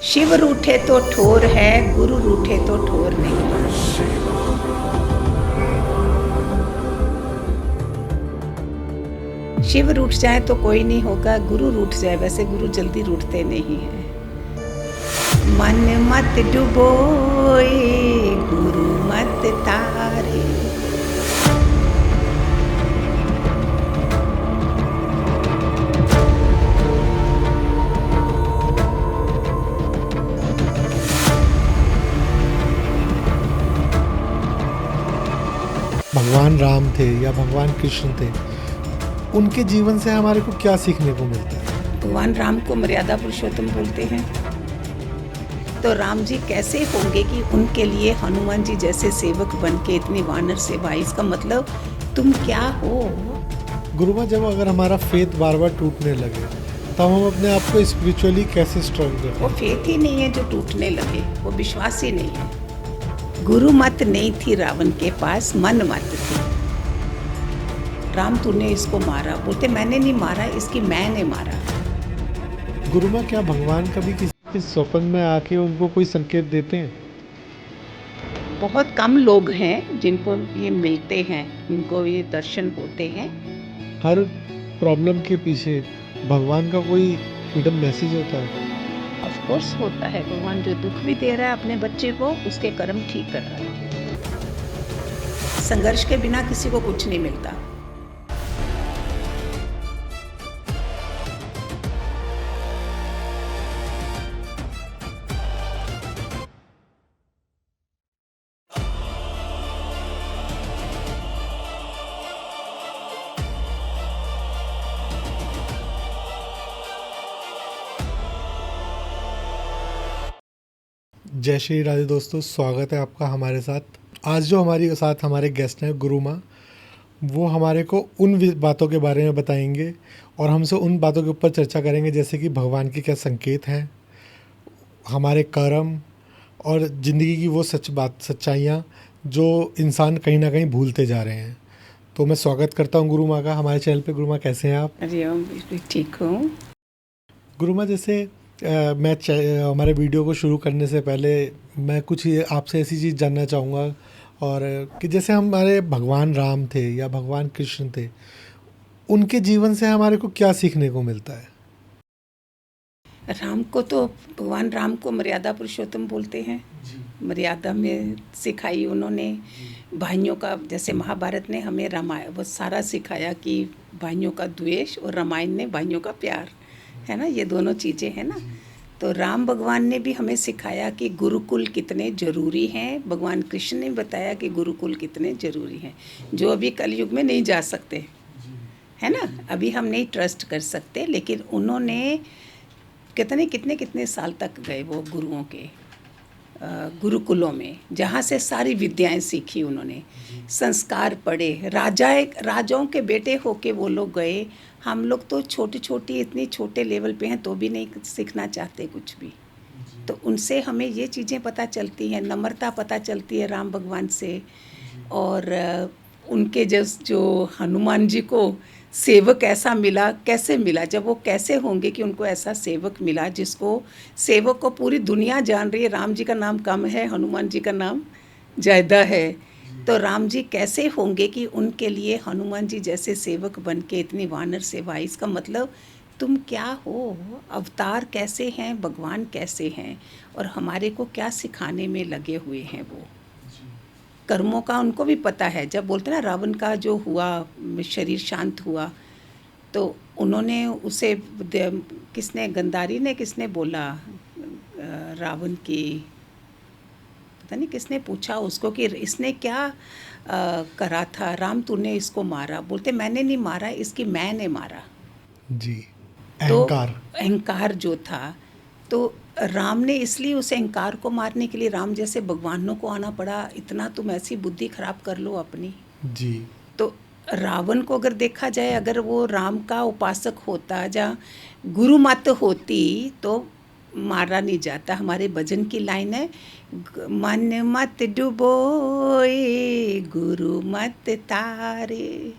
शिव रूठे तो ठोर है, गुरु रूठे तो ठोर नहीं। शिव रूठ जाए तो कोई नहीं होगा, गुरु रूठ जाए, वैसे गुरु जल्दी रूठते नहीं हैं। मन मत डुबोए, गुरु मत तारे। भगवान राम थे या भगवान कृष्ण थे, उनके जीवन से हमारे को क्या सीखने को मिलता है? भगवान राम को मर्यादा पुरुषोत्तम बोलते हैं। तो राम जी कैसे होंगे कि उनके लिए हनुमान जी जैसे सेवक बन के इतनी वानर सेवा, इसका मतलब तुम क्या हो? गुरुमा, जब अगर हमारा फेथ बार बार टूटने लगे तब हम अपने आप को स्पिरिचुअली कैसे स्ट्रॉन्ग वो करें? फेथ ही नहीं है जो टूटने लगे, वो विश्वास ही नहीं है। गुरु मत नहीं थी रावण के पास, मन मत थी। राम तूने इसको मारा, बोलते मैंने नहीं मारा, इसकी मैंने मारा। गुरुमा, क्या भगवान कभी किसी के स्वप्न में आके उनको कोई संकेत देते हैं? बहुत कम लोग हैं जिनको ये मिलते हैं, जिनको ये दर्शन होते हैं। हर प्रॉब्लम के पीछे भगवान का कोई हिडन मैसेज होता है। ऑफ कोर्स होता है, भगवान जो दुख भी दे रहा है अपने बच्चे को, उसके कर्म ठीक कर रहा है। संघर्ष के बिना किसी को कुछ नहीं मिलता। जय श्री राधे दोस्तों, स्वागत है आपका हमारे साथ। आज जो हमारे साथ हमारे गेस्ट हैं गुरु माँ, वो हमारे को उन बातों के बारे में बताएंगे और हमसे उन बातों के ऊपर चर्चा करेंगे, जैसे कि भगवान के क्या संकेत हैं, हमारे कर्म और ज़िंदगी की वो सच्चाइयाँ जो इंसान कहीं ना कहीं भूलते जा रहे हैं। तो मैं स्वागत करता हूँ गुरु माँ का हमारे चैनल पे। गुरु माँ, कैसे हैं आप? अरे बिल्कुल ठीक हूँ। गुरु माँ, जैसे हमारे वीडियो को शुरू करने से पहले मैं कुछ आपसे ऐसी चीज़ जानना चाहूँगा, और कि जैसे हमारे भगवान राम थे या भगवान कृष्ण थे, उनके जीवन से हमारे को क्या सीखने को मिलता है? राम को तो भगवान राम को मर्यादा पुरुषोत्तम बोलते हैं। मर्यादा में सिखाई उन्होंने भाइयों का, जैसे महाभारत ने हमें रामायण वो सारा सिखाया कि भाइयों का द्वेष, और रामायण ने भाइयों का प्यार, है ना, ये दोनों चीज़ें हैं ना। तो राम भगवान ने भी हमें सिखाया कि गुरुकुल कितने ज़रूरी हैं। भगवान कृष्ण ने बताया कि गुरुकुल कितने ज़रूरी हैं, जो अभी कलयुग में नहीं जा सकते, है ना। अभी हम नहीं ट्रस्ट कर सकते, लेकिन उन्होंने कितने कितने कितने साल तक गए वो गुरुओं के गुरुकुलों में, जहाँ से सारी विद्याएं सीखी उन्होंने, संस्कार पढ़े। राजाओं के बेटे होके वो लोग गए। हम लोग तो छोटी छोटी इतनी छोटे लेवल पे हैं तो भी नहीं सीखना चाहते कुछ भी। तो उनसे हमें ये चीज़ें पता चलती हैं, नम्रता पता चलती है राम भगवान से। और उनके जो हनुमान जी को सेवक ऐसा मिला, कैसे मिला, जब वो कैसे होंगे कि उनको ऐसा सेवक मिला जिसको, सेवक को पूरी दुनिया जान रही है। राम जी का नाम कम है, हनुमान जी का नाम ज़्यादा है। तो राम जी कैसे होंगे कि उनके लिए हनुमान जी जैसे सेवक बन के इतनी वानर सेवा, इसका मतलब तुम क्या हो, अवतार कैसे हैं, भगवान कैसे हैं, और हमारे को क्या सिखाने में लगे हुए हैं। वो कर्मों का उनको भी पता है। जब बोलते ना रावण का जो हुआ, शरीर शांत हुआ, तो उन्होंने उसे किसने, गंधारी ने किसने बोला, रावण की, पता नहीं किसने पूछा उसको कि इसने क्या करा था राम, तूने इसको मारा, बोलते मैंने नहीं मारा, इसकी मैंने मारा। जी, तो अहंकार। अहंकार जो था, तो राम ने इसलिए उस अहंकार को मारने के लिए राम जैसे भगवानों को आना पड़ा। इतना तुम ऐसी बुद्धि खराब कर लो अपनी। जी, तो रावण को अगर देखा जाए, अगर वो राम का उपासक होता, जहाँ गुरु मत होती, तो मारा नहीं जाता। हमारे भजन की लाइन है, मन मत डुबोए, गुरु मत तारे।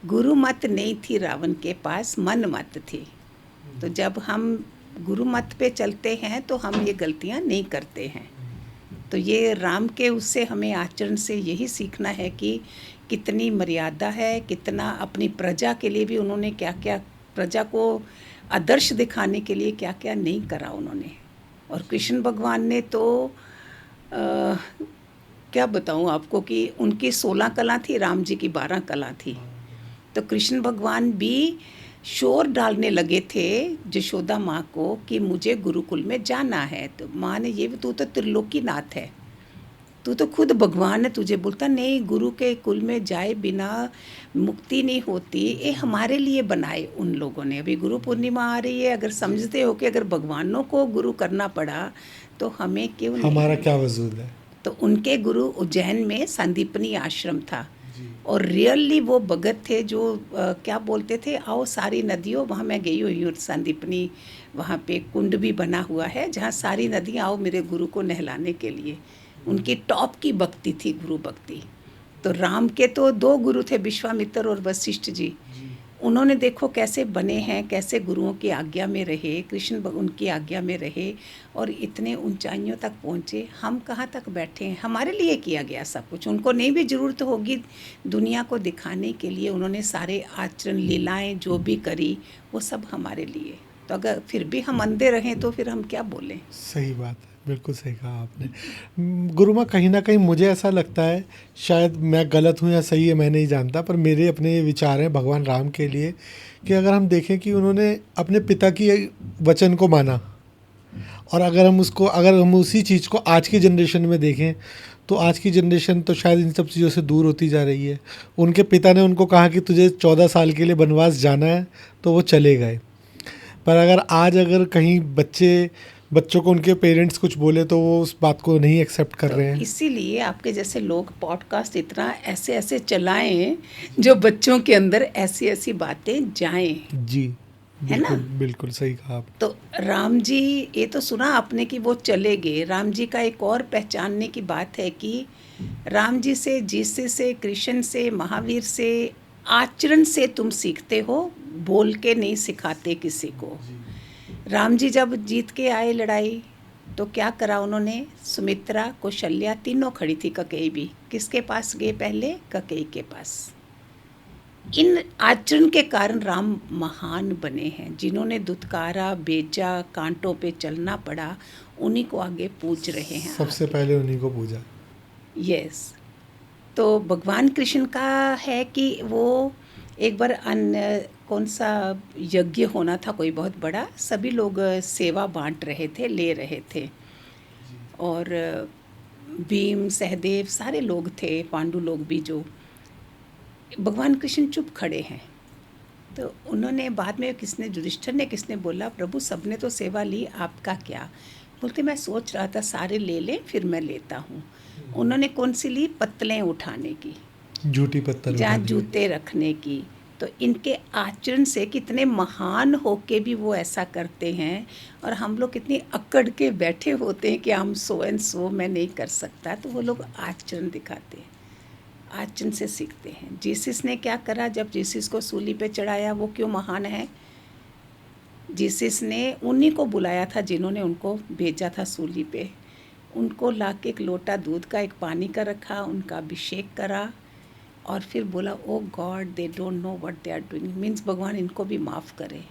गुरु मत नहीं थी रावण के पास, मन मत थी। तो जब हम गुरु मत पे चलते हैं तो हम ये गलतियाँ नहीं करते हैं। तो ये राम के उससे हमें आचरण से यही सीखना है कि कितनी मर्यादा है, कितना अपनी प्रजा के लिए भी उन्होंने क्या क्या, प्रजा को आदर्श दिखाने के लिए क्या क्या नहीं करा उन्होंने। और कृष्ण भगवान ने तो क्या बताऊँ आपको कि उनकी 16 कला थी, राम जी की 12 कला थी। तो कृष्ण भगवान भी शोर डालने लगे थे यशोदा माँ को कि मुझे गुरुकुल में जाना है। तो माँ ने ये, तू तो त्रिलोकीनाथ है, तू तो खुद भगवान है, तुझे बोलता नहीं गुरु के कुल में जाए बिना मुक्ति नहीं होती। ये हमारे लिए बनाए उन लोगों ने। अभी गुरु पूर्णिमा आ रही है, अगर समझते हो कि अगर भगवानों को गुरु करना पड़ा तो हमें क्यों नहीं। हमारा क्या वजूद है। तो उनके गुरु उज्जैन में संदीपनी आश्रम था और रियली वो भगत थे जो क्या बोलते थे, आओ सारी नदियों, वहाँ मैं गई हुई हूँ संदीपनी, वहाँ पे कुंड भी बना हुआ है जहाँ सारी नदियाँ आओ मेरे गुरु को नहलाने के लिए। उनकी टॉप की भक्ति थी, गुरु भक्ति। तो राम के तो 2 गुरु थे, विश्वामित्र और वशिष्ठ जी। उन्होंने देखो कैसे बने हैं, कैसे गुरुओं की आज्ञा में रहे, कृष्ण उनकी आज्ञा में रहे और इतने ऊंचाइयों तक पहुँचे। हम कहाँ तक बैठे हैं, हमारे लिए किया गया सब कुछ। उनको नहीं भी ज़रूरत होगी दुनिया को दिखाने के लिए, उन्होंने सारे आचरण लीलाएं जो भी करी वो सब हमारे लिए। तो अगर फिर भी हम अंधे रहें तो फिर हम क्या बोलें। सही बात है, बिल्कुल सही कहा आपने। गुरु माँ, कहीं ना कहीं मुझे ऐसा लगता है, शायद मैं गलत हूँ या सही है मैं नहीं जानता, पर मेरे अपने विचार हैं भगवान राम के लिए कि अगर हम देखें कि उन्होंने अपने पिता की वचन को माना, और अगर हम उसी चीज़ को आज की जनरेशन में देखें तो आज की जनरेशन तो शायद इन सब चीज़ों से दूर होती जा रही है। उनके पिता ने उनको कहा कि तुझे 14 साल के लिए वनवास जाना है, तो वो चले गए। पर अगर कहीं बच्चों को उनके पेरेंट्स कुछ बोले तो वो उस बात को नहीं एक्सेप्ट कर रहे हैं। इसीलिए आपके जैसे लोग पॉडकास्ट इतना ऐसे ऐसे चलाएं जो बच्चों के अंदर ऐसी ऐसी बातें जाएं। जी, है ना? बिल्कुल बिल्कुल सही कहा आप। तो राम जी, ये तो सुना आपने कि वो चले गए। राम जी का एक और पहचानने की बात है कि राम जी से, जीसस से, कृष्ण से, महावीर से, आचरण से तुम सीखते हो, बोल के नहीं सिखाते किसी को। राम जी जब जीत के आए लड़ाई तो क्या करा उन्होंने, सुमित्रा, कौशल्या तीनों खड़ी थी, ककेई भी। किसके पास गए पहले? ककेई के पास। इन आचरण के कारण राम महान बने हैं। जिन्होंने दुत्कारा, बेजा, कांटों पे चलना पड़ा, उन्हीं को आगे पूज रहे हैं। सबसे पहले उन्हीं को पूजा। यस। तो भगवान कृष्ण का है कि वो एक बार कौन सा यज्ञ होना था कोई बहुत बड़ा, सभी लोग सेवा बांट रहे थे, ले रहे थे, और भीम, सहदेव सारे लोग थे, पांडु लोग भी। जो भगवान कृष्ण चुप खड़े हैं। तो उन्होंने बाद में युधिष्ठिर ने किसने बोला, प्रभु सबने तो सेवा ली, आपका क्या? बोलते मैं सोच रहा था सारे ले लें फिर मैं लेता हूँ। उन्होंने कौन सी ली? पत्तलें उठाने की, झूठी पत्तल जहाँ उठाने की। जूते रखने की। तो इनके आचरण से कितने महान होके भी वो ऐसा करते हैं, और हम लोग कितनी अकड़ के बैठे होते हैं कि हम सो एंड सो मैं नहीं कर सकता। तो वो लोग आचरण दिखाते हैं, आचरण से सीखते हैं। जीसस ने क्या करा, जब जीसस को सूली पे चढ़ाया, वो क्यों महान है? जीसस ने उन्हीं को बुलाया था जिन्होंने उनको भेजा था सूली पे। उनको लाके एक लोटा दूध का, एक पानी का रखा, उनका अभिषेक करा और फिर बोला, oh God they don't know what they are doing, means भगवान इनको भी माफ़ करे।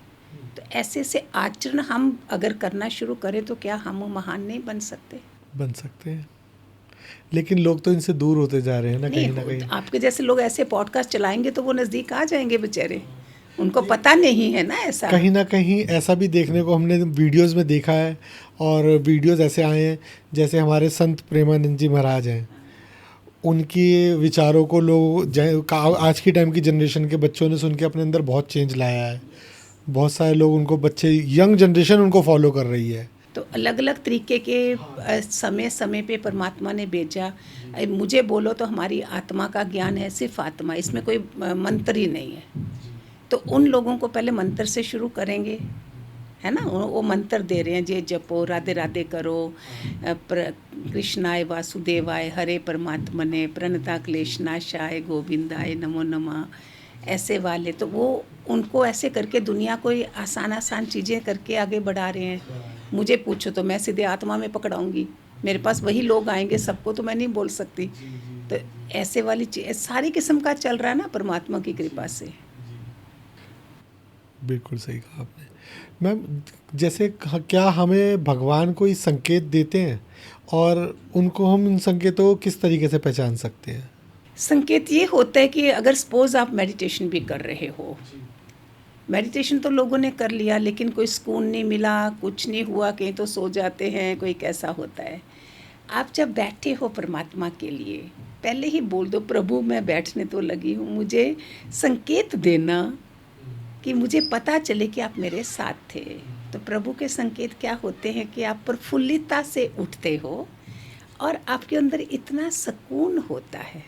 तो ऐसे ऐसे आचरण हम अगर करना शुरू करें तो क्या हम महान नहीं बन सकते? बन सकते हैं, लेकिन लोग तो इनसे दूर होते जा रहे हैं ना, कहीं ना नहीं, कहीं। आपके जैसे लोग ऐसे पॉडकास्ट चलाएंगे तो वो नज़दीक आ जाएंगे बेचारे, उनको पता नहीं है ना ऐसा। कहीं ना कहीं ऐसा भी देखने को हमने वीडियोस में देखा है, और वीडियोस ऐसे आए हैं जैसे हमारे संत प्रेमानंद जी महाराज हैं, उनके विचारों को आज की टाइम की जनरेशन के बच्चों ने सुन के अपने अंदर बहुत चेंज लाया है। बहुत सारे लोग उनको, यंग जनरेशन उनको फॉलो कर रही है। तो अलग अलग तरीके के समय समय पे परमात्मा ने भेजा। मुझे बोलो तो हमारी आत्मा का ज्ञान है, सिर्फ आत्मा, इसमें कोई मंत्र ही नहीं है। तो उन लोगों को पहले मंत्र से शुरू करेंगे, है ना? वो मंत्र दे रहे हैं, जे जपो, राधे राधे करो, कृष्णाय वासुदेवाय, हरे परमात्मने, प्रणता क्लेशनाशाय, गोविंदाय नमो नमः। ऐसे वाले तो वो उनको ऐसे करके दुनिया को आसान आसान चीज़ें करके आगे बढ़ा रहे हैं। मुझे पूछो तो मैं सीधे आत्मा में पकड़ाऊंगी, मेरे पास वही लोग आएंगे, सबको तो मैं नहीं बोल सकती। तो ऐसे वाली चीज़ सारी किस्म का चल रहा है ना परमात्मा की कृपा से। बिल्कुल सही कहा आपने। मैम, जैसे क्या हमें भगवान कोई संकेत देते हैं और उनको हम इन संकेतों को किस तरीके से पहचान सकते हैं? संकेत ये होता है कि अगर सपोज आप मेडिटेशन भी कर रहे हो, मेडिटेशन तो लोगों ने कर लिया लेकिन कोई सुकून नहीं मिला, कुछ नहीं हुआ, कहीं तो सो जाते हैं, कोई कैसा होता है। आप जब बैठे हो परमात्मा के लिए, पहले ही बोल दो, प्रभु मैं बैठने तो लगी हूँ, मुझे संकेत देना कि मुझे पता चले कि आप मेरे साथ थे। तो प्रभु के संकेत क्या होते हैं कि आप प्रफुल्लितता से उठते हो और आपके अंदर इतना सुकून होता है।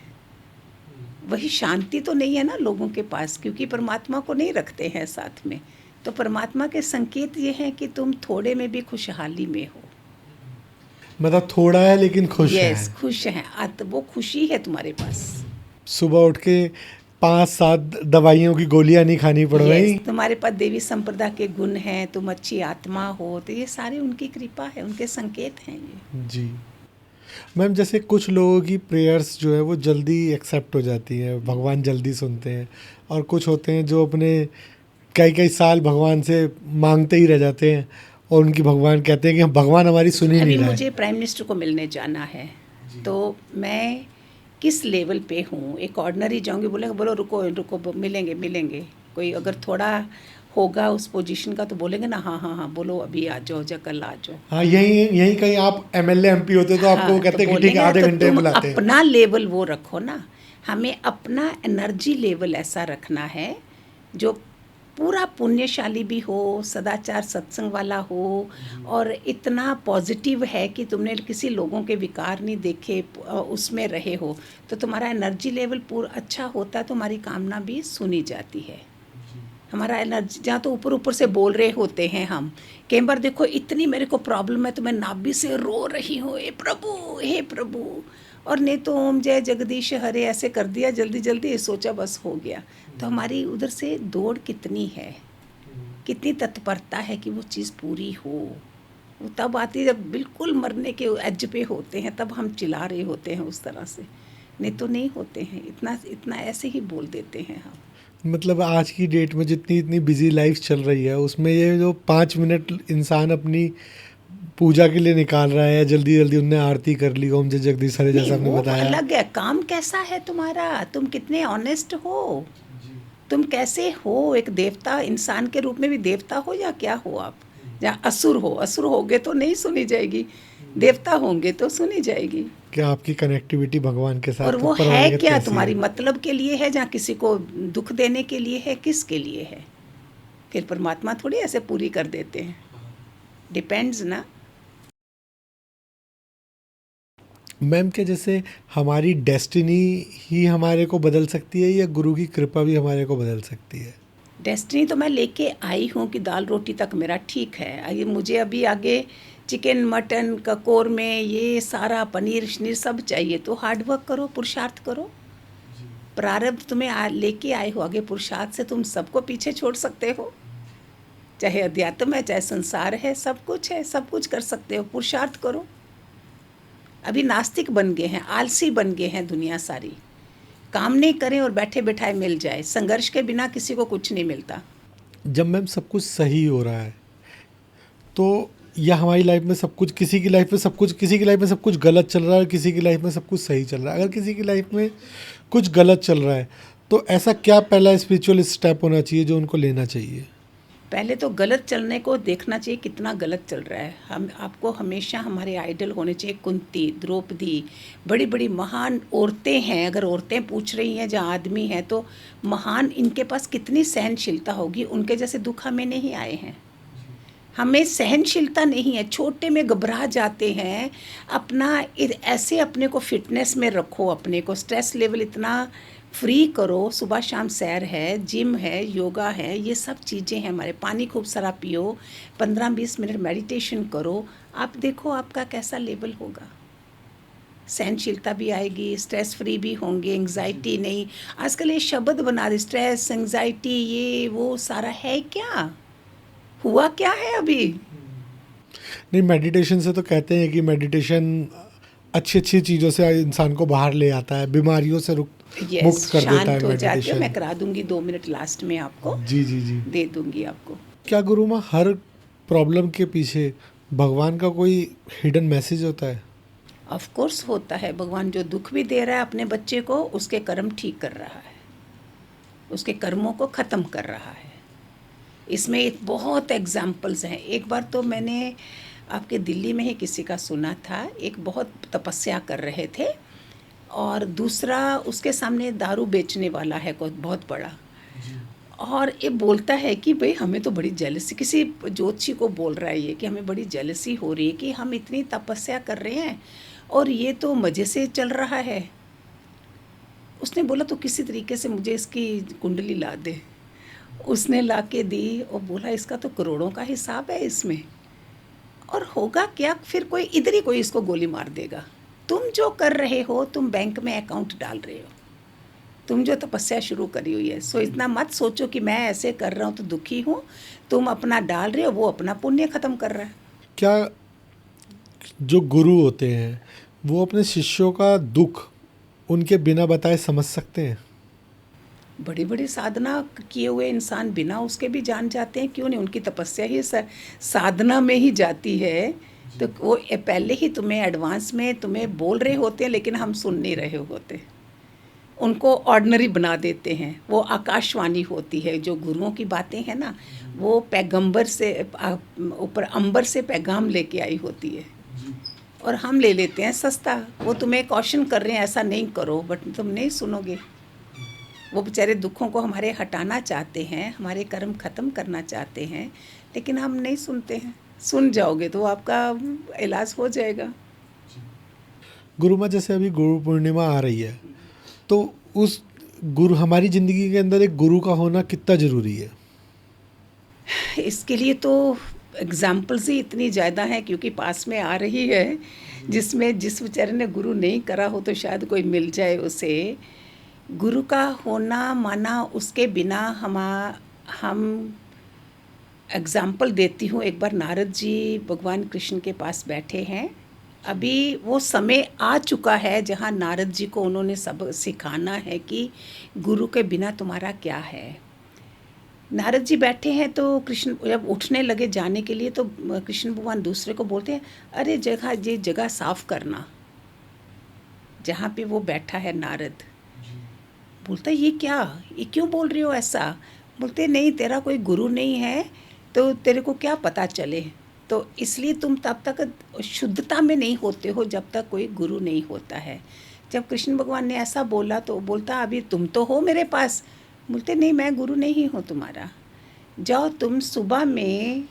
वही शांति तो नहीं है ना लोगों के पास, क्योंकि परमात्मा को नहीं रखते हैं साथ में। तो परमात्मा के संकेत ये हैं कि तुम थोड़े में भी खुशहाली में हो। मतलब थोड़ा है लेकिन खुश है। यस, खुश हैं, वो खुशी है तुम्हारे पास। सुबह उठ के 5-7 दवाइयों की गोलियां नहीं खानी पड़ रही। यस, तुम्हारे पास देवी संप्रदा के गुण हैं, तुम अच्छी आत्मा हो, तो ये सारे उनकी कृपा है, उनके संकेत हैं ये। जी मैम, जैसे कुछ लोगों की प्रेयर्स जो है वो जल्दी एक्सेप्ट हो जाती है, भगवान जल्दी सुनते हैं, और कुछ होते हैं जो अपने कई कई साल भगवान से मांगते ही रह जाते हैं और उनकी भगवान कहते हैं कि भगवान हमारी सुन ही अभी नहीं रहा है। मुझे प्राइम मिनिस्टर को मिलने जाना है, तो मैं किस लेवल पे हूँ? एक ऑर्डिनरी जाऊँगी, बोलेंगे बोलो रुको रुको, मिलेंगे मिलेंगे। कोई अगर थोड़ा होगा उस पोजीशन का तो बोलेंगे ना, हाँ हाँ हाँ बोलो, अभी आ जाओ, जा कल आ जाओ। हाँ, यही यही कहीं आप एमएलए एमपी होते तो आपको वो कहते तो हैं कि ठीक है, बोलेंगे आधे तो घंटे में तुम बुलाते हैं। अपना लेवल वो रखो ना। हमें अपना एनर्जी लेवल ऐसा रखना है जो पूरा पुण्यशाली भी हो, सदाचार सत्संग वाला हो, और इतना पॉजिटिव है कि तुमने किसी लोगों के विकार नहीं देखे, उसमें रहे हो, तो तुम्हारा एनर्जी लेवल पूरा अच्छा होता है, तुम्हारी कामना भी सुनी जाती है। हमारा एनर्जी जहाँ तो ऊपर ऊपर से बोल रहे होते हैं हम, कई बार देखो इतनी मेरे को प्रॉब्लम है तो मैं नाभि से रो रही हूँ, हे प्रभु हे प्रभु, और नहीं तो ओम जय जगदीश हरे ऐसे कर दिया जल्दी जल्दी, ये सोचा बस हो गया। तो हमारी उधर से दौड़ कितनी है, कितनी तत्परता है कि वो चीज़ पूरी हो। वो तब आती है जब बिल्कुल मरने के एज पे होते हैं, तब हम चिल्ला रहे होते हैं उस तरह से, नहीं तो नहीं होते हैं, इतना इतना ऐसे ही बोल देते हैं हम। मतलब आज की डेट में जितनी इतनी बिजी लाइफ चल रही है, उसमें ये जो 5 मिनट इंसान अपनी पूजा के लिए निकाल रहा है, जल्दी जल्दी उनने आरती कर ली, ओम जय जगदीश हरे, जैसा आपने वो बताया। अलग है, काम कैसा है तुम्हारा, तुम कितने ऑनेस्ट हो, तुम कैसे हो, एक देवता इंसान के रूप में भी देवता हो या क्या हो आप? या असुर हो, असुर होगे तो नहीं सुनी जाएगी, देवता होंगे तो सुनी जाएगी। क्या आपकी कनेक्टिविटी भगवान के साथ और वो ऊपर है वाले के क्या, कैसी तुम्हारी है? मतलब के लिए है, जहाँ किसी को दुख देने के लिए है, किसके लिए है? फिर परमात्मा थोड़ी ऐसे पूरी कर देते हैं, डिपेंड्स ना। मैम, क्या जैसे हमारी डेस्टिनी ही हमारे को बदल सकती है या गुरु की कृपा भी हमारे को बदल सकती है? डेस्टिनी तो मैं लेके आई हूँ कि दाल रोटी तक मेरा ठीक है, आगे मुझे अभी आगे चिकन मटन ककोर में ये सारा पनीर शनीर सब चाहिए, तो हार्ड वर्क करो, पुरुषार्थ करो। प्रारब्ध तुम्हें लेके आए हो, आगे पुरुषार्थ से तुम सबको पीछे छोड़ सकते हो, चाहे अध्यात्म है चाहे संसार है, सब कुछ है, सब कुछ कर सकते हो, पुरुषार्थ करो। अभी नास्तिक बन गए हैं, आलसी बन गए हैं दुनिया सारी, काम नहीं करें और बैठे बैठाए मिल जाए, संघर्ष के बिना किसी को कुछ नहीं मिलता। जब मैम सब कुछ सही हो रहा है तो, या हमारी लाइफ में सब कुछ, किसी की लाइफ में सब कुछ, किसी की लाइफ में सब कुछ गलत चल रहा है, किसी की लाइफ में सब कुछ सही चल रहा है, अगर किसी की लाइफ में कुछ गलत चल रहा है तो ऐसा क्या पहला स्पिरिचुअल स्टेप होना चाहिए जो उनको लेना चाहिए? पहले तो गलत चलने को देखना चाहिए कितना गलत चल रहा है। हम आपको हमेशा हमारे आइडल होने चाहिए, कुंती, द्रौपदी, बड़ी बड़ी महान औरतें हैं। अगर औरतें पूछ रही हैं जहाँ आदमी हैं, तो महान, इनके पास कितनी सहनशीलता होगी, उनके जैसे दुख हमें नहीं आए हैं। हमें सहनशीलता नहीं है, छोटे में घबरा जाते हैं। अपना ऐसे अपने को फिटनेस में रखो, अपने को स्ट्रेस लेवल इतना फ्री करो, सुबह शाम सैर है, जिम है, योगा है, ये सब चीज़ें हैं हमारे, पानी खूब सारा पियो, 15-20 मिनट मेडिटेशन करो, आप देखो आपका कैसा लेवल होगा। सहनशीलता भी आएगी, स्ट्रेस फ्री भी होंगे, एंग्जाइटी नहीं। आजकल ये शब्द बना दे, स्ट्रेस, एंग्जाइटी, ये वो सारा है क्या? हुआ क्या है अभी? नहीं, मेडिटेशन से तो कहते हैं कि मेडिटेशन अच्छी अच्छी चीज़ों से इंसान को बाहर ले आता है, बीमारियों से मुक्त कर देता है शांत हो जाते हो। मैं मेडिटेशन। करा दूंगी 2 मिनट लास्ट में आपको, जी जी जी। दे दूंगी आपको। क्या गुरु माँ हर प्रॉब्लम के पीछे भगवान का कोई हिडन मैसेज होता है? ऑफ कोर्स होता है। भगवान जो दुख भी दे रहा है अपने बच्चे को, उसके कर्म ठीक कर रहा है, उसके कर्मों को ख़त्म कर रहा है। इसमें एक बहुत एग्जाम्पल्स हैं। एक बार तो मैंने आपके दिल्ली में ही किसी का सुना था, एक बहुत तपस्या कर रहे थे और दूसरा उसके सामने दारू बेचने वाला है कोई बहुत बड़ा, और ये बोलता है कि भाई हमें तो बड़ी जेलसी, किसी ज्योतिषी को बोल रहा है ये कि हमें बड़ी जेलसी हो रही है कि हम इतनी तपस्या कर रहे हैं और ये तो मज़े से चल रहा है। उसने बोला तो किसी तरीके से मुझे इसकी कुंडली ला दे। उसने ला के दी और बोला इसका तो करोड़ों का हिसाब है इसमें, और होगा क्या, फिर कोई इधर ही कोई इसको गोली मार देगा। तुम जो कर रहे हो, तुम बैंक में अकाउंट डाल रहे हो, तुम जो तपस्या शुरू करी हुई है, सो इतना मत सोचो कि मैं ऐसे कर रहा हूँ तो दुखी हूँ। तुम अपना डाल रहे हो, वो अपना पुण्य ख़त्म कर रहा है। क्या जो गुरु होते हैं वो अपने शिष्यों का दुख उनके बिना बताए समझ सकते हैं? बड़ी बड़ी साधना किए हुए इंसान बिना उसके भी जान जाते हैं, क्यों नहीं? उनकी तपस्या ही साधना में ही जाती है। तो वो पहले ही तुम्हें एडवांस में तुम्हें बोल रहे होते हैं, लेकिन हम सुन नहीं रहे होते। उनको ऑर्डिनरी बना देते हैं। वो आकाशवाणी होती है। जो गुरुओं की बातें हैं ना, वो पैगंबर से ऊपर अंबर से पैगाम लेके आई होती है, और हम ले लेते हैं सस्ता। वो तुम्हें कॉशन कर रहे हैं ऐसा नहीं करो, बट तुम नहीं सुनोगे। वो बेचारे दुखों को हमारे हटाना चाहते हैं, हमारे कर्म ख़त्म करना चाहते हैं, लेकिन हम नहीं सुनते हैं। सुन जाओगे तो आपका इलाज हो जाएगा। गुरु माँ, जैसे अभी गुरु पूर्णिमा आ रही है, तो उस गुरु हमारी ज़िंदगी के अंदर एक गुरु का होना कितना ज़रूरी है? इसके लिए तो एग्जाम्पल्स ही इतनी ज़्यादा हैं, क्योंकि पास में आ रही है, जिसमें जिस बेचारे ने गुरु नहीं करा हो तो शायद कोई मिल जाए उसे। गुरु का होना माना, उसके बिना हम एग्ज़ाम्पल देती हूँ। एक बार नारद जी भगवान कृष्ण के पास बैठे हैं। अभी वो समय आ चुका है जहाँ नारद जी को उन्होंने सब सिखाना है कि गुरु के बिना तुम्हारा क्या है। नारद जी बैठे हैं तो कृष्ण जब उठने लगे जाने के लिए, तो कृष्ण भगवान दूसरे को बोलते हैं, अरे ये जगह साफ करना, जहाँ पे वो बैठा है नारद। बोलता है ये क्या, ये क्यों बोल रही हो ऐसा? बोलते नहीं, तेरा कोई गुरु नहीं है तो तेरे को क्या पता चले, तो इसलिए तुम तब तक शुद्धता में नहीं होते हो जब तक कोई गुरु नहीं होता है। जब कृष्ण भगवान ने ऐसा बोला तो बोलता अभी तुम तो हो मेरे पास। बोलते नहीं, मैं गुरु नहीं हूँ तुम्हारा। जाओ तुम सुबह में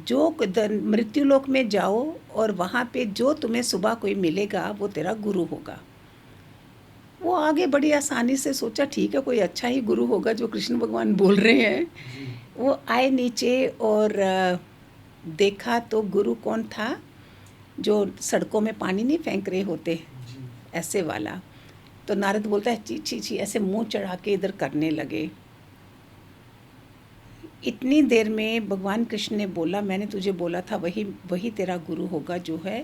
जो मृत्युलोक में जाओ, और वहाँ पे जो तुम्हें सुबह कोई मिलेगा वो तेरा गुरु होगा। वो आगे बड़ी आसानी से सोचा ठीक है, कोई अच्छा ही गुरु होगा जो कृष्ण भगवान बोल रहे हैं। वो आए नीचे और देखा तो गुरु कौन था, जो सड़कों में पानी नहीं फेंक रहे होते ऐसे वाला। तो नारद बोलता है ची ची ची, ऐसे मुंह चढ़ा के इधर करने लगे। इतनी देर में भगवान कृष्ण ने बोला, मैंने तुझे बोला था वही तेरा गुरु होगा जो है,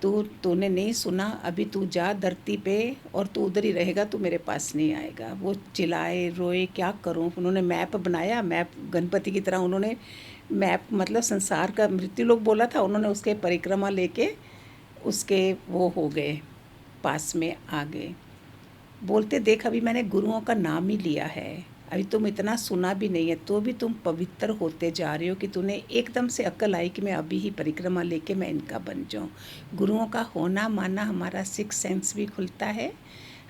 तूने नहीं सुना। अभी तू जा धरती पे और तू उधर ही रहेगा, तू मेरे पास नहीं आएगा। वो चिल्लाए रोए, क्या करूं। उन्होंने मैप बनाया, मैप गणपति की तरह उन्होंने मैप, मतलब संसार का मृत्युलोक बोला था, उन्होंने उसके परिक्रमा लेके उसके वो हो गए, पास में आ गए। बोलते देख, अभी मैंने गुरुओं का नाम ही लिया है, अभी तुम इतना सुना भी नहीं है तो भी तुम पवित्र होते जा रहे हो कि तूने एकदम से अक्ल आई कि मैं अभी ही परिक्रमा लेके मैं इनका बन जाऊं। गुरुओं का होना माना, हमारा सिक्स सेंस भी खुलता है,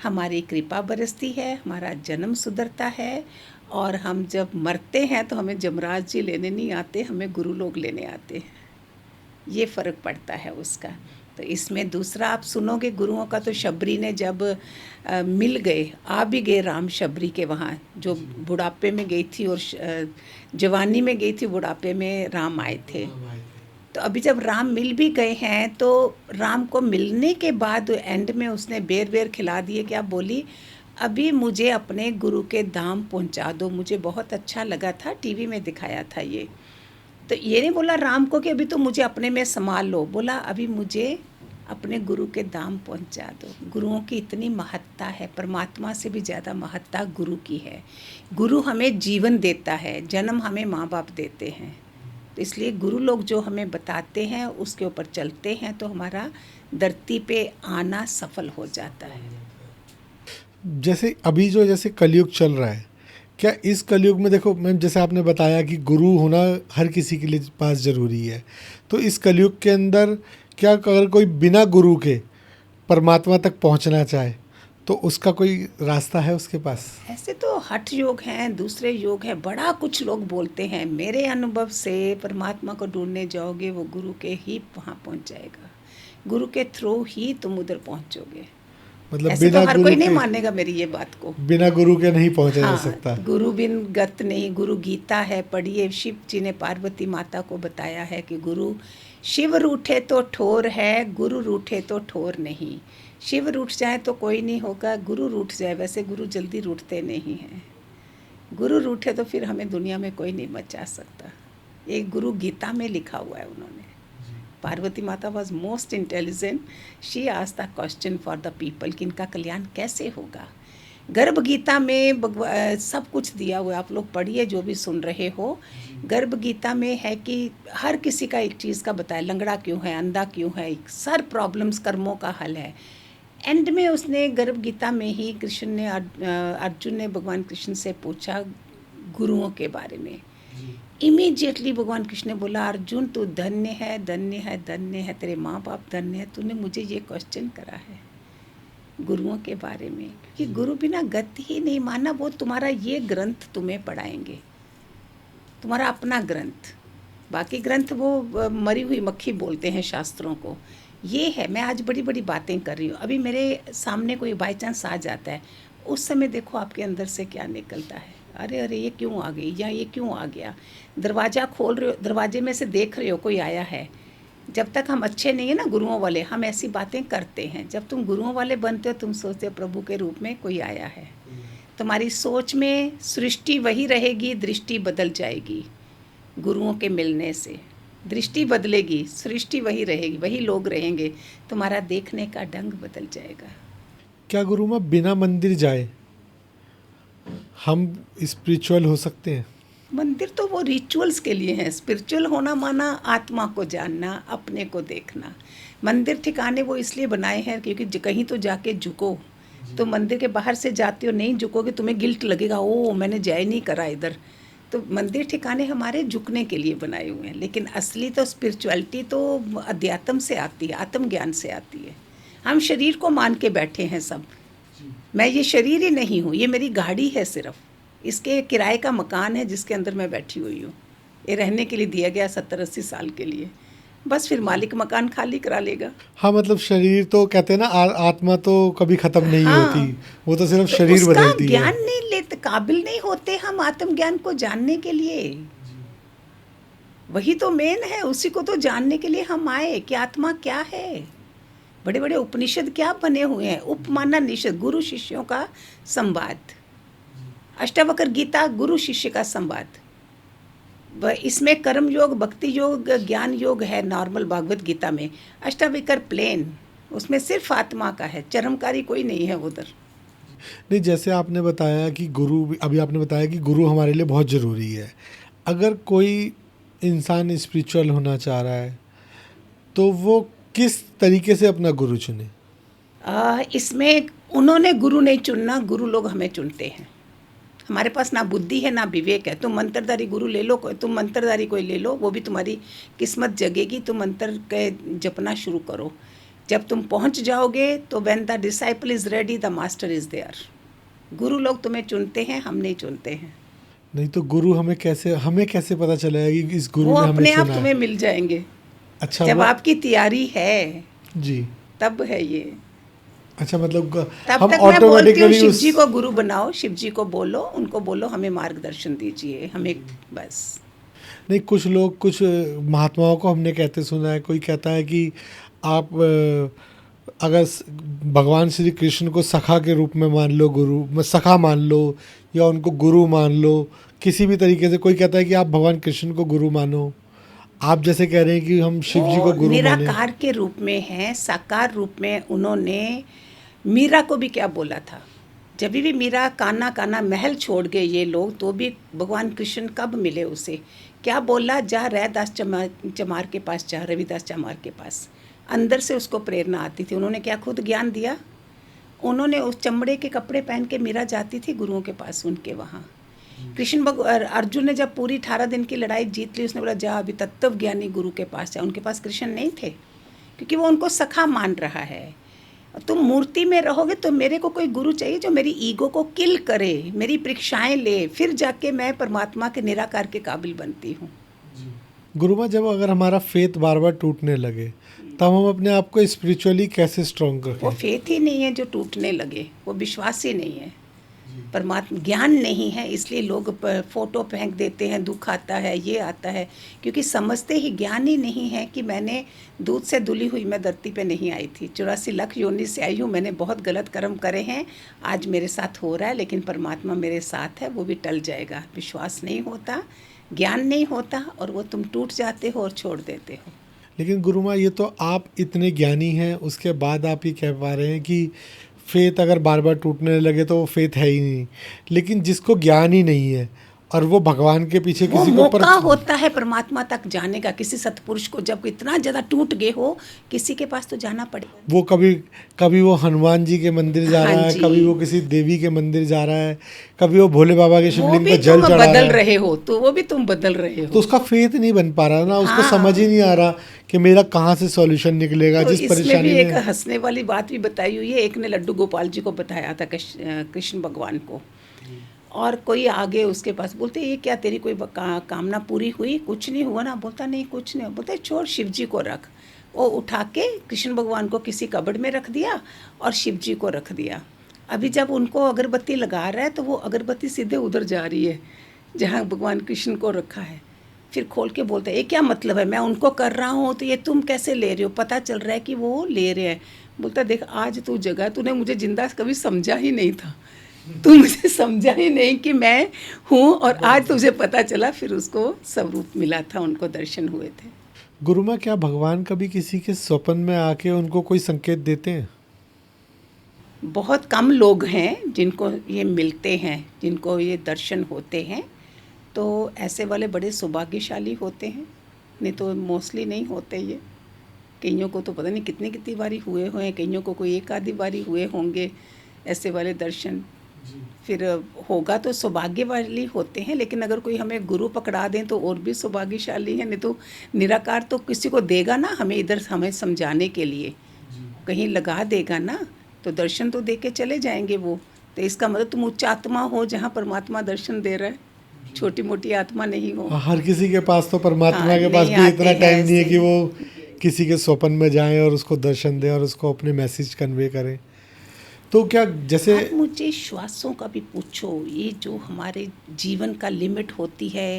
हमारी कृपा बरसती है, हमारा जन्म सुधरता है, और हम जब मरते हैं तो हमें जमराज जी लेने नहीं आते, हमें गुरु लोग लेने आते हैं। ये फ़र्क पड़ता है उसका। तो इसमें दूसरा आप सुनोगे गुरुओं का, तो शबरी ने जब मिल गए, आ भी गए राम शबरी के वहाँ, जो बुढ़ापे में गई थी और जवानी में गई थी, बुढ़ापे में राम आए थे। तो अभी जब राम मिल भी गए हैं तो राम को मिलने के बाद एंड में उसने बेर बेर खिला दिए, क्या बोली, अभी मुझे अपने गुरु के धाम पहुंचा दो। मुझे बहुत अच्छा लगा था, टीवी में दिखाया था ये। तो ये नहीं बोला राम को कि अभी तो मुझे अपने में संभाल लो, बोला अभी मुझे अपने गुरु के धाम पहुंचा दो। गुरुओं की इतनी महत्ता है, परमात्मा से भी ज़्यादा महत्ता गुरु की है। गुरु हमें जीवन देता है, जन्म हमें माँ बाप देते हैं। तो इसलिए गुरु लोग जो हमें बताते हैं उसके ऊपर चलते हैं तो हमारा धरती पे आना सफल हो जाता है। जैसे अभी जो जैसे कलयुग चल रहा है, क्या इस कलयुग में देखो मैम, जैसे आपने बताया कि गुरु होना हर किसी के लिए पास ज़रूरी है, तो इस कलयुग के अंदर क्या अगर कोई बिना गुरु के परमात्मा तक पहुंचना चाहे तो उसका कोई रास्ता है उसके पास? ऐसे तो हठ योग हैं, दूसरे योग हैं, बड़ा कुछ लोग बोलते हैं। मेरे अनुभव से परमात्मा को ढूंढने जाओगे वो गुरु के ही वहाँ पहुँच जाएगा, गुरु के थ्रू ही तुम उधर पहुँचोगे। मतलब ऐसे बिना तो हर गुरु कोई नहीं के, मानेगा मेरी ये बात को। बिना गुरु के नहीं पहुंचा जा हाँ, सकता। गुरु बिन गत नहीं। गुरु गीता है, पढ़िए। शिव जी ने पार्वती माता को बताया है कि गुरु, शिव रूठे तो ठोर है, गुरु रूठे तो ठोर नहीं। शिव रूठ जाए तो कोई नहीं होगा, गुरु रूठ जाए, वैसे गुरु जल्दी रूठते नहीं हैं। गुरु रूठे तो फिर हमें दुनिया में कोई नहीं बचा सकता। एक गुरु गीता में लिखा हुआ है उन्होंने। पार्वती माता was most intelligent, she asked the question for the people कि इनका कल्याण कैसे होगा। गर्भ गीता में सब कुछ दिया हुआ है, आप लोग पढ़िए जो भी सुन रहे हो। गर्भ गीता में है कि हर किसी का एक चीज़ का बताया, लंगड़ा क्यों है, अंधा क्यों है, सर प्रॉब्लम्स कर्मों का हल है। एंड में उसने गर्भ गीता में ही कृष्ण ने अर्जुन ने भगवान कृष्ण से पूछा गुरुओं के बारे में। इमीडिएटली भगवान कृष्ण ने बोला, अर्जुन तू धन्य है, धन्य है, धन्य है, तेरे माँ बाप धन्य है, तूने मुझे ये क्वेश्चन करा है गुरुओं के बारे में। क्योंकि गुरु बिना गति ही नहीं माना। वो तुम्हारा ये ग्रंथ तुम्हें पढ़ाएंगे, तुम्हारा अपना ग्रंथ। बाकी ग्रंथ वो मरी हुई मक्खी बोलते हैं शास्त्रों को। ये है, मैं आज बड़ी बड़ी बातें कर रही हूँ। अभी मेरे सामने कोई बाई चांस आ जाता है, उस समय देखो आपके अंदर से क्या निकलता है। अरे अरे ये क्यों आ गई, या ये क्यों आ गया। दरवाज़ा खोल रहे हो, दरवाजे में से देख रहे हो कोई आया है। जब तक हम अच्छे नहीं है ना गुरुओं वाले, हम ऐसी बातें करते हैं। जब तुम गुरुओं वाले बनते हो, तुम सोचते हो प्रभु के रूप में कोई आया है। तुम्हारी सोच में सृष्टि वही रहेगी, दृष्टि बदल जाएगी। गुरुओं के मिलने से दृष्टि बदलेगी, सृष्टि वही रहेगी, वही लोग रहेंगे, तुम्हारा देखने का ढंग बदल जाएगा। क्या गुरु माँ बिना मंदिर जाए हम स्पिरिचुअल हो सकते हैं? मंदिर तो वो रिचुअल्स के लिए हैं। स्पिरिचुअल होना माना आत्मा को जानना, अपने को देखना। मंदिर ठिकाने वो इसलिए बनाए हैं क्योंकि कहीं तो जाके झुको। तो मंदिर के बाहर से जाते हो, नहीं झुकोगे, तुम्हें गिल्ट लगेगा, ओ मैंने जय नहीं करा इधर। तो मंदिर ठिकाने हमारे झुकने के लिए बनाए हुए हैं। लेकिन असली तो स्पिरिचुअलिटी तो अध्यात्म से आती है, आत्मज्ञान से आती है। हम शरीर को मान के बैठे हैं सब। मैं ये शरीर ही नहीं हूँ, ये मेरी गाड़ी है सिर्फ। इसके किराए का मकान है जिसके अंदर मैं बैठी हुई हूँ। ये रहने के लिए दिया गया 70-80 साल के लिए। बस फिर मालिक मकान खाली करा लेगा। हाँ, मतलब शरीर तो कहते हैं ना, आत्मा तो कभी खत्म नहीं हाँ, होती, वो तो सिर्फ तो शरीर उसका बदलती है। ज्ञान नहीं लेते, काबिल नहीं होते हम आत्मज्ञान को जानने के लिए। वही तो मेन है, उसी को तो जानने के लिए हम आए कि आत्मा क्या है। बड़े बड़े उपनिषद क्या बने हुए हैं, उपमाना निषद, गुरु शिष्यों का संवाद। अष्टावक्र गीता गुरु शिष्य का संवाद। इसमें कर्म योग, भक्ति योग, ज्ञान योग है नॉर्मल भागवत गीता में। अष्टावक्र प्लेन, उसमें सिर्फ आत्मा का है, चरमकारी कोई नहीं है उधर। नहीं, जैसे आपने बताया कि गुरु, अभी आपने बताया कि गुरु हमारे लिए बहुत ज़रूरी है। अगर कोई इंसान स्पिरिचुअल होना चाह रहा है तो वो किस तरीके से अपना गुरु चुने? इसमें उन्होंने गुरु नहीं चुनना, गुरु लोग हमें चुनते हैं। हमारे पास ना बुद्धि है ना विवेक है। तुम मंत्रधारी गुरु ले लो, तुम मंत्रधारी कोई ले लो, वो भी तुम्हारी किस्मत जगेगी। तुम मंत्र के जपना शुरू करो। जब तुम पहुंच जाओगे तो when the disciple is ready the master is there. गुरु लोग तुम्हें चुनते हैं, हम नहीं चुनते हैं। नहीं तो गुरु हमें कैसे पता चलेगा कि इस गुरु वो ने हमें अपने आप चुना है? तुम्हें मिल जाएंगे। अच्छा, जब वो आपकी तैयारी है जी, तब है ये। अच्छा, मतलब तब हम तक मैं बोलती हूँ ऑटोमेटिकली शिव उस जी को गुरु बनाओ, शिव जी को बोलो, उनको बोलो हमें मार्गदर्शन दीजिए, हमें बस। नहीं, कुछ लोग, कुछ महात्माओं को हमने कहते सुना है, कोई कहता है कि आप अगर भगवान श्री कृष्ण को सखा के रूप में मान लो, सखा मान लो, या उनको गुरु मान लो, किसी भी तरीके से। कोई कहता है कि आप भगवान कृष्ण को गुरु मानो, आप जैसे कह रहे हैं कि हम शिव जी को गुरु माने। निराकार के रूप में है, साकार रूप में उन्होंने मीरा को भी क्या बोला था। जब भी मीरा काना काना महल छोड़ गए ये लोग, तो भी भगवान कृष्ण कब मिले उसे, क्या बोला, जा रैदास चमार के पास जा, रविदास चमार के पास। अंदर से उसको प्रेरणा आती थी। उन्होंने क्या खुद ज्ञान दिया? उन्होंने उस चमड़े के कपड़े पहन के मीरा जाती थी गुरुओं के पास, उनके वहाँ। अर्जुन ने जब पूरी 18 दिन की लड़ाई जीत ली, उसने बोला जा अभी तत्व ज्ञानी गुरु के पास जा। उनके पास कृष्ण नहीं थे, क्योंकि वो उनको सखा मान रहा है। तुम मूर्ति में रहोगे तो मेरे को कोई गुरु चाहिए जो मेरी ईगो को किल करे, मेरी परीक्षाएं ले, फिर जाके मैं परमात्मा के निराकार के काबिल बनती हूँ। गुरुमा, जब अगर हमारा फेथ बार बार टूटने लगे, तब हम अपने आप को स्पिरिचुअली कैसे स्ट्रॉन्ग रखें? वो फेथ ही नहीं है जो टूटने लगे, वो विश्वास ही नहीं है, परमात्मा ज्ञान नहीं है। इसलिए लोग फोटो फेंक देते हैं, दुख आता है, ये आता है, क्योंकि समझते ही ज्ञान ही नहीं है कि मैंने दूध से धुली हुई मैं धरती पे नहीं आई थी, 84 लाख योनि से आई हूँ, मैंने बहुत गलत कर्म करे हैं, आज मेरे साथ हो रहा है, लेकिन परमात्मा मेरे साथ है, वो भी टल जाएगा। विश्वास नहीं होता, ज्ञान नहीं होता, और वो तुम टूट जाते हो और छोड़ देते हो। लेकिन गुरुमा, ये तो आप इतने ज्ञानी हैं, उसके बाद आप ये कह पा रहे हैं कि फेथ अगर बार बार टूटने लगे तो वो फेथ है ही नहीं। लेकिन जिसको ज्ञान ही नहीं है और वो भगवान के पीछे किसी को मौका होता है परमात्मा तक जाने का, किसी सतपुरुष को जब इतना ज़्यादा टूट गए हो, किसी के पास तो जाना पड़ेगा। वो कभी वो हनुमान जी के मंदिर जा रहा है, कभी वो किसी देवी के मंदिर जा रहा है, कभी वो भोले बाबा के शिवलिंग पर जल चढ़ा बदल रहे हो, तो वो भी तुम बदल रहे हो, तो उसका फेथ नहीं बन पा रहा ना, उसको समझ ही नहीं आ रहा कि मेरा कहाँ से सॉल्यूशन निकलेगा। तो जिस परेशानी में एक हंसने वाली बात भी बताई हुई है। एक ने लड्डू गोपाल जी को बताया था, कृष्ण भगवान को, और कोई आगे उसके पास, बोलते ये क्या तेरी कोई कामना पूरी हुई? कुछ नहीं हुआ ना? बोलता नहीं कुछ नहीं। बोलते छोड़, शिव जी को रख। वो उठा के कृष्ण भगवान को किसी कबड़ में रख दिया और शिव जी को रख दिया। अभी जब उनको अगरबत्ती लगा रहा है तो वो अगरबत्ती सीधे उधर जा रही है जहाँ भगवान कृष्ण को रखा है। फिर खोल के बोलता है ये क्या मतलब है, मैं उनको कर रहा हूँ तो ये तुम कैसे ले रहे हो? पता चल रहा है कि वो ले रहे हैं। बोलता देख, आज तू जगह, तूने मुझे जिंदा कभी समझा ही नहीं था, तू मुझे समझा ही नहीं कि मैं हूँ, और आज तुझे पता चला। फिर उसको स्वरूप मिला था, उनको दर्शन हुए थे। गुरुमा, क्या भगवान कभी किसी के स्वप्न में आके उनको कोई संकेत देते हैं? बहुत कम लोग हैं जिनको ये मिलते हैं, जिनको ये दर्शन होते हैं, तो ऐसे वाले बड़े सौभाग्यशाली होते हैं, नहीं तो मोस्टली नहीं होते ये। कईयों को तो पता नहीं कितनी कितनी बारी हुए हैं, कईयों को कोई एक आधी बारी हुए होंगे ऐसे वाले दर्शन। फिर होगा तो सौभाग्यशाली होते हैं, लेकिन अगर कोई हमें गुरु पकड़ा दें तो और भी सौभाग्यशाली है। नहीं तो निराकार तो किसी को देगा ना, हमें इधर हमें समझाने के लिए कहीं लगा देगा ना, तो दर्शन तो दे के चले जाएंगे वो। तो इसका मतलब तुम उच्च आत्मा हो जहाँ परमात्मा दर्शन दे रहा है, छोटी मोटी आत्मा नहीं हो। हर किसी के पास तो परमात्मा के पास भी इतना टाइम नहीं है कि वो किसी के स्वप्न में जाएं और उसको दर्शन दें और उसको अपने मैसेज कन्वे करें। तो क्या, जैसे आप मुझे श्वासों का भी पूछो, ये जो हमारे जीवन का लिमिट होती है,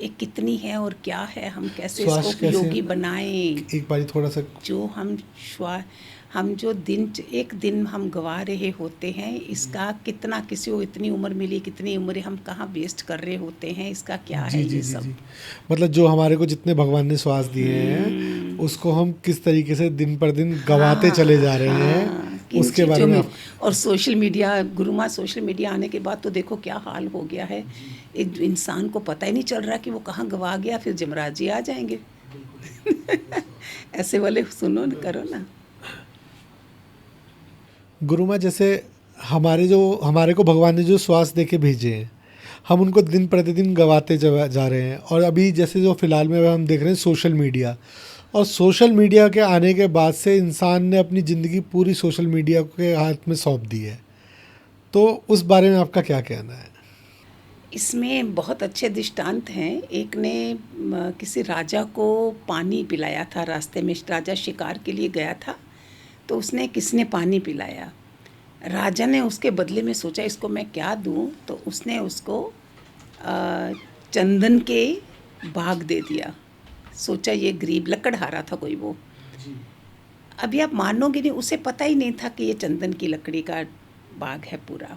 ये कितनी है और क्या है, हम कैसे इसको उपयोगी बनाएं। एक बारी थोड़ा सा, जो हम जो एक दिन हम गवा रहे होते हैं, इसका कितना, किसी को इतनी उम्र मिली, कितनी उम्र हम कहाँ वेस्ट कर रहे होते हैं, इसका क्या है ये सब। मतलब जो हमारे को जितने भगवान ने श्वास दिए हैं उसको हम किस तरीके से दिन पर दिन गवाते चले जा रहे हैं, उसके बारे में और सोशल मीडिया, गुरुमा, सोशल मीडिया आने के बाद तो देखो क्या हाल हो गया है। एक इंसान को पता ही नहीं चल रहा कि वो कहाँ गवा गया, फिर जमराज जी आ जाएंगे। ऐसे वाले सुनो न, करो ना। गुरुमा, जैसे हमारे को भगवान ने जो श्वास दे के भेजे हैं, हम उनको दिन प्रतिदिन गवाते जा रहे हैं। और अभी जैसे जो फ़िलहाल में हम देख रहे हैं सोशल मीडिया, और सोशल मीडिया के आने के बाद से इंसान ने अपनी ज़िंदगी पूरी सोशल मीडिया के हाथ में सौंप दी है, तो उस बारे में आपका क्या कहना है? इसमें बहुत अच्छे दृष्टांत हैं। एक ने किसी राजा को पानी पिलाया था, रास्ते में राजा शिकार के लिए गया था, तो उसने किसने पानी पिलाया। राजा ने उसके बदले में सोचा इसको मैं क्या दूं, तो उसने उसको चंदन के भाग दे दिया। सोचा ये गरीब लकड़हारा था कोई वो। अभी आप मानोगे नहीं, उसे पता ही नहीं था कि ये चंदन की लकड़ी का बाग है पूरा।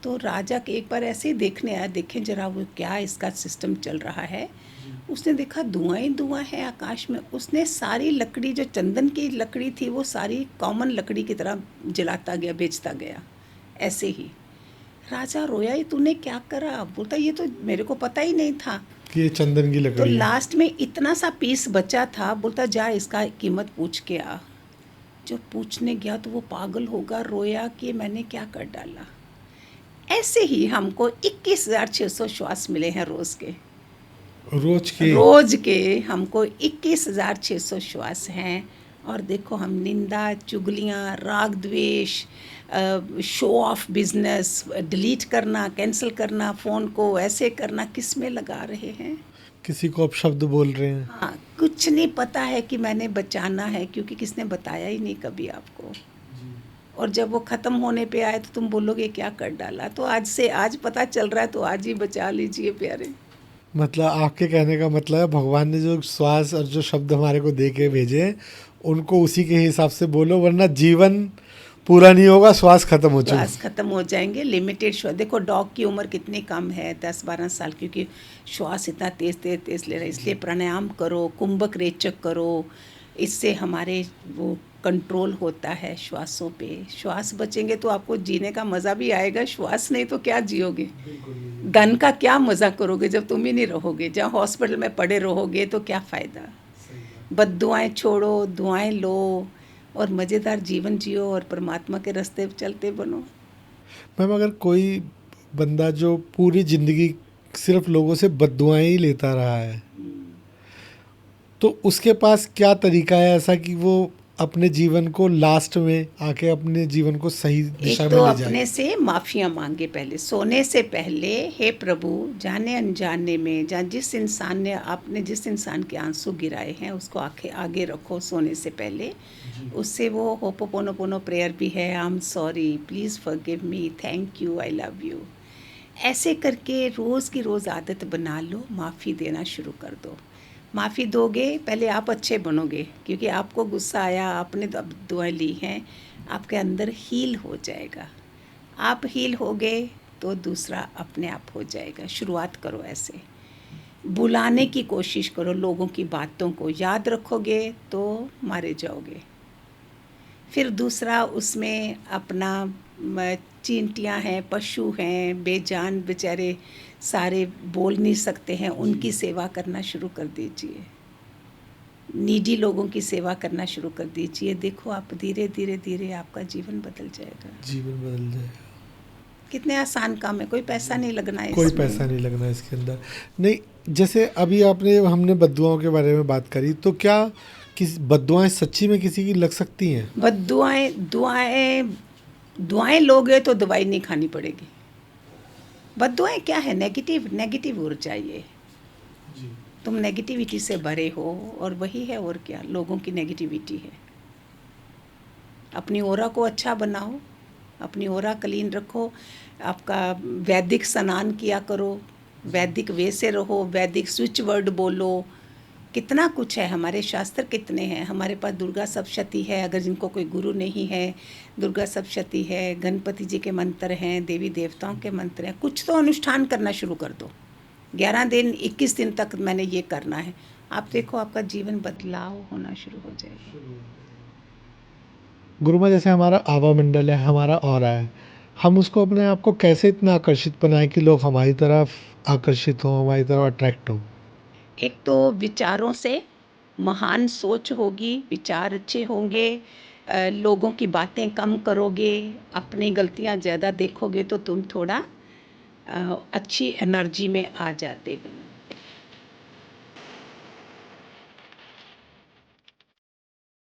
तो राजा के एक बार ऐसे ही देखने आया, देखें जरा वो क्या इसका सिस्टम चल रहा है। उसने देखा धुआं ही धुआं है आकाश में। उसने सारी लकड़ी जो चंदन की लकड़ी थी वो सारी कॉमन लकड़ी की तरह जलाता गया, बेचता गया ऐसे ही। राजा रोया, ये तूने क्या करा? बोलता ये तो मेरे को पता ही नहीं था कि ये चंदन की तो लकड़ी है। लास्ट में इतना सा पीस बचा था। बोलता जा इसका कीमत पूछ के आ। जब पूछने गया तो वो पागल होगा, रोया कि मैंने क्या कर डाला। ऐसे ही हमको 21,600 श्वास मिले हैं रोज के। रोज के हमको 21,600 श्वास हैं। और देखो हम निंदा, चुगलियाँ, राग द्वेष, शो ऑफ बिजनेस, डिलीट करना, कैंसिल करना फ़ोन को, ऐसे करना, किस में लगा रहे हैं? किसी को अपशब्द बोल रहे हैं। हाँ, कुछ नहीं पता है कि मैंने बचाना है, क्योंकि किसने बताया ही नहीं कभी आपको। और जब वो ख़त्म होने पे आए तो तुम बोलोगे क्या कर डाला। तो आज पता चल रहा है तो आज ही बचा लीजिए प्यारे। मतलब आपके कहने का मतलब है भगवान ने जो श्वास और जो शब्द हमारे को दे के भेजे हैं, उनको उसी के हिसाब से बोलो, वरना जीवन पूरा नहीं होगा, श्वास खत्म हो चुका। श्वास खत्म हो जाएंगे। लिमिटेड श्वास। देखो डॉग की उम्र कितनी कम है, 10-12 साल, क्योंकि श्वास इतना तेज ले रहा है। इसलिए प्राणायाम करो, कुंभक रेचक करो, इससे हमारे वो कंट्रोल होता है श्वासों पे। श्वास बचेंगे तो आपको जीने का मज़ा भी आएगा। श्वास नहीं तो क्या जियोगे? धन का क्या मज़ा करोगे जब तुम ही नहीं रहोगे? जहाँ हॉस्पिटल में पड़े रहोगे तो क्या फ़ायदा? बद्दुआएं छोड़ो, दुआएं लो और मज़ेदार जीवन जियो और परमात्मा के रास्ते पे चलते बनो। मैम, अगर कोई बंदा जो पूरी ज़िंदगी सिर्फ लोगों से बद्दुआएं ही लेता रहा है, तो उसके पास क्या तरीका है ऐसा कि वो अपने जीवन को लास्ट में आके अपने जीवन को सही दिशा एक में तो ले जाए? अपने से माफ़िया मांगे पहले, सोने से पहले। हे प्रभु, जाने अनजाने में जिस इंसान के आंसू गिराए हैं उसको आगे रखो सोने से पहले। उससे वो होपोपोनोपोनो प्रेयर भी है, I am sorry, please forgive me, thank you, I love you. ऐसे करके रोज़ की रोज़ आदत बना लो, माफ़ी देना शुरू कर दो। माफ़ी दोगे पहले आप अच्छे बनोगे, क्योंकि आपको गुस्सा आया, आपने अब दुआएं ली हैं, आपके अंदर हील हो जाएगा। आप हील हो गए तो दूसरा अपने आप हो जाएगा। शुरुआत करो ऐसे, बुलाने की कोशिश करो, लोगों की बातों को याद रखोगे तो मारे जाओगे। फिर दूसरा उसमें अपना चींटियाँ हैं, पशु हैं, बेजान बेचारे सारे बोल नहीं सकते हैं, उनकी सेवा करना शुरू कर दीजिए। नीडी लोगों की सेवा करना शुरू कर दीजिए। देखो आप धीरे धीरे आपका जीवन बदल जाएगा। जीवन बदल जाएगा। कितने आसान काम है, कोई पैसा नहीं लगना है कोई इसमें। पैसा नहीं लगना इसके अंदर। नहीं, जैसे अभी हमने बद्दुआओं के बारे में बात करी, तो क्या किस बद्दुआएं सच्ची में किसी की लग सकती हैं? दुआएं लोगे तो दवाई नहीं खानी पड़ेगी। बद्दुआएं क्या है? नेगेटिव ऊर्जा। ये तुम नेगेटिविटी से भरे हो और वही है, और क्या, लोगों की नेगेटिविटी है। अपनी ओरा को अच्छा बनाओ, अपनी ओरा क्लीन रखो, आपका वैदिक स्नान किया करो, वैदिक वे से रहो, वैदिक स्विच वर्ड बोलो। कितना कुछ है, हमारे शास्त्र कितने हैं। हमारे पास दुर्गा सप्तशती है, अगर जिनको कोई गुरु नहीं है, दुर्गा सप्तशती है, गणपति जी के मंत्र हैं, देवी देवताओं के मंत्र हैं। कुछ तो अनुष्ठान करना शुरू कर दो। 11 दिन 21 दिन तक मैंने ये करना है, आप देखो आपका जीवन बदलाव होना शुरू हो जाएगा। गुरुमा, जैसे हमारा आवा मंडल है, हमारा ऑरा है, हम उसको अपने आप को कैसे इतना आकर्षित बनाएं कि लोग हमारी तरफ आकर्षित हों, हमारी तरफ अट्रैक्ट हों? एक तो विचारों से महान सोच होगी, विचार अच्छे होंगे, लोगों की बातें कम करोगे, अपनी गलतियां ज़्यादा देखोगे तो तुम थोड़ा अच्छी एनर्जी में आ जाते